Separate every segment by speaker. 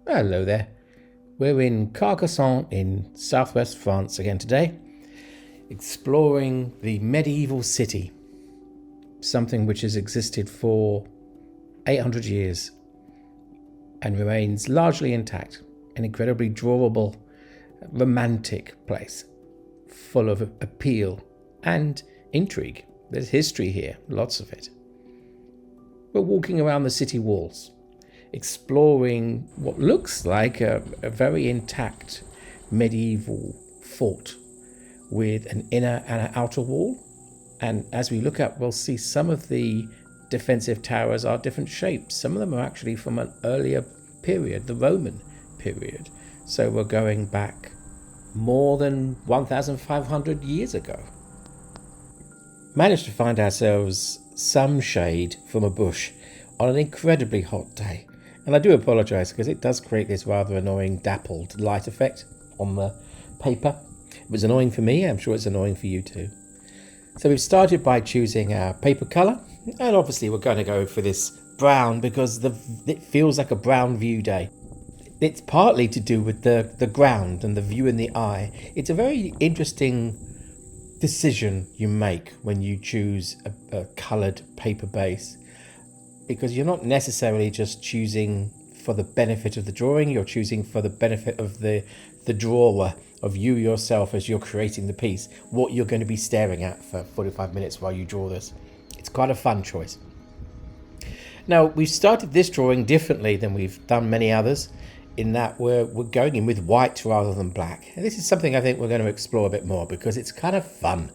Speaker 1: Hello there. We're in Carcassonne in southwest France again today, exploring the medieval city, something which has existed for 800 years and remains largely intact, an incredibly drawable, romantic place, full of appeal and intrigue. There's history here, lots of it. We're walking around the city walls, exploring what looks like a very intact medieval fort with an inner and an outer wall. And as we look up, we'll see some of the defensive towers are different shapes. Some of them are actually from an earlier period, the Roman period. So we're going back more than 1,500 years ago. Managed to find ourselves some shade from a bush on an incredibly hot day. And I do apologise because it does create this rather annoying dappled light effect on the paper. It was annoying for me, I'm sure it's annoying for you too. So we've started by choosing our paper colour, and obviously we're going to go for this brown because it feels like a brown view day. It's partly to do with the ground and the view in the eye. It's a very interesting decision you make when you choose a coloured paper base, because you're not necessarily just choosing for the benefit of the drawing, you're choosing for the benefit of the drawer, of you yourself as you're creating the piece, what you're going to be staring at for 45 minutes while you draw this. It's quite a fun choice. Now, we've started this drawing differently than we've done many others, in that we're going in with white rather than black. And this is something I think we're going to explore a bit more because it's kind of fun.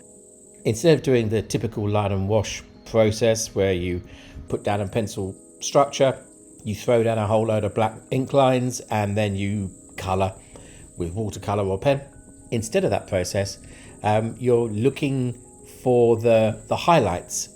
Speaker 1: Instead of doing the typical line and wash process where you put down a pencil structure, you throw down a whole load of black ink lines, and then you colour with watercolour or pen. Instead of that process, you're looking for the highlights.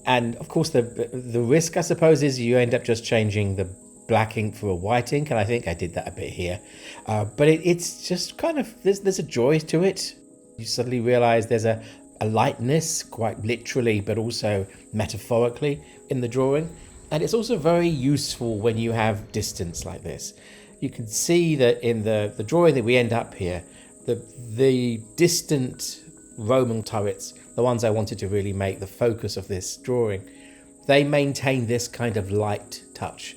Speaker 1: And of course, the risk, I suppose, is you end up just changing the black ink for a white ink, and I think I did that a bit here. But it's just kind of, there's a joy to it. You suddenly realise there's a lightness, quite literally, but also metaphorically in the drawing. And it's also very useful when you have distance like this. You can see that in the drawing that we end up here, the distant Roman turrets, the ones I wanted to really make the focus of this drawing, they maintain this kind of light touch.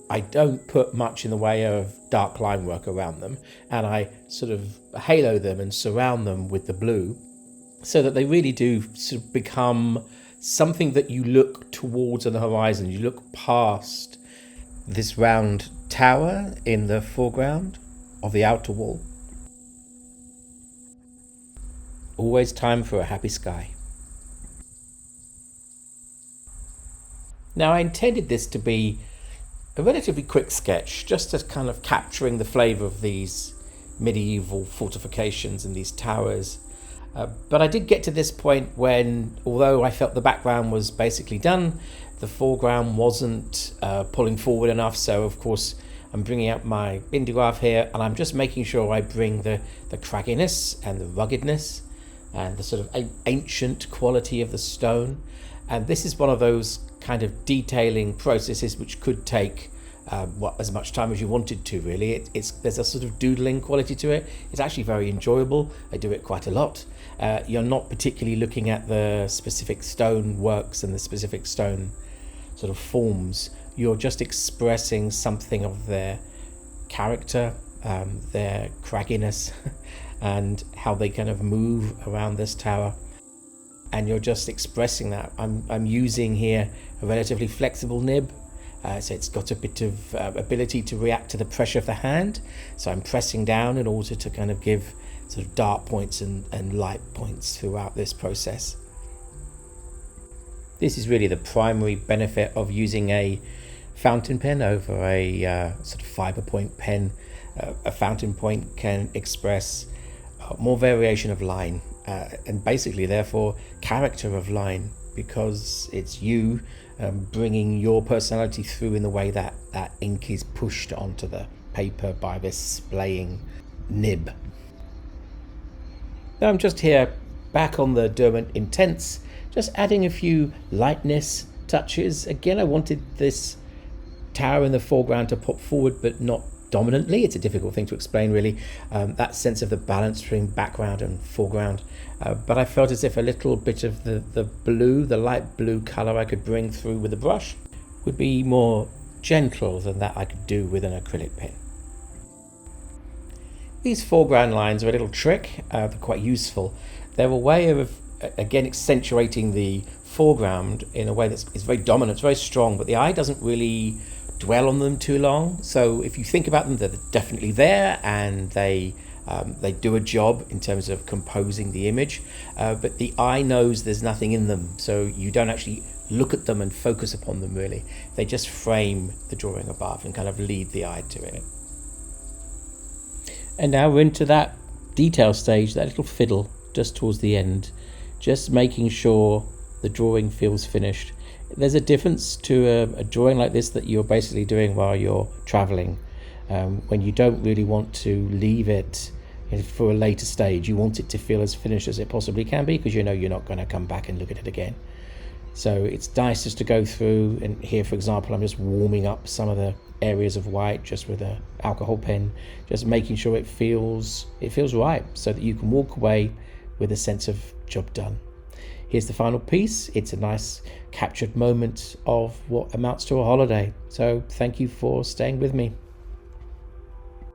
Speaker 1: I don't put much in the way of dark line work around them, and I sort of halo them and surround them with the blue, so that they really do sort of become something that you look towards on the horizon. You look past this round tower in the foreground of the outer wall. Always time for a happy sky. Now, I intended this to be a relatively quick sketch, just as kind of capturing the flavour of these medieval fortifications and these towers. But I did get to this point when, although I felt the background was basically done, the foreground wasn't pulling forward enough. So of course I'm bringing out my Indigraph here, and I'm just making sure I bring the cragginess and the ruggedness and the sort of ancient quality of the stone. And this is one of those kind of detailing processes which could take as much time as you wanted to, really. There's a sort of doodling quality to it. It's actually very enjoyable. I do it quite a lot. You're not particularly looking at the specific stone works and the specific stone sort of forms. You're just expressing something of their character, their cragginess, and how they kind of move around this tower. And you're just expressing that. I'm using here a relatively flexible nib. So it's got a bit of ability to react to the pressure of the hand. So I'm pressing down in order to kind of give sort of dark points and light points throughout this process. This is really the primary benefit of using a fountain pen over a sort of fibre point pen. A fountain point can express more variation of line and basically therefore character of line, because it's you bringing your personality through in the way that ink is pushed onto the paper by this splaying nib. Now I'm just here back on the Derwent Intense, just adding a few lightness touches. Again, I wanted this tower in the foreground to put forward, but not dominantly. It's a difficult thing to explain, really, that sense of the balance between background and foreground. But I felt as if a little bit of the blue, the light blue color I could bring through with the brush would be more gentle than that I could do with an acrylic pen. These foreground lines are a little trick. They're quite useful. They're a way of, again, accentuating the foreground in a way that's very dominant, it's very strong, but the eye doesn't really dwell on them too long. So if you think about them, they're definitely there, and they do a job in terms of composing the image, but the eye knows there's nothing in them, so you don't actually look at them and focus upon them really. They just frame the drawing above and kind of lead the eye to it. And now we're into that detail stage, that little fiddle just towards the end, just making sure the drawing feels finished. There's a difference to a drawing like this that you're basically doing while you're traveling, when you don't really want to leave it for a later stage. You want it to feel as finished as it possibly can be, because you know you're not going to come back and look at it again. So it's nice just to go through, and here, for example, I'm just warming up some of the areas of white just with an alcohol pen, just making sure it feels right, so that you can walk away with a sense of job done. Here's the final piece. It's a nice captured moment of what amounts to a holiday. So thank you for staying with me.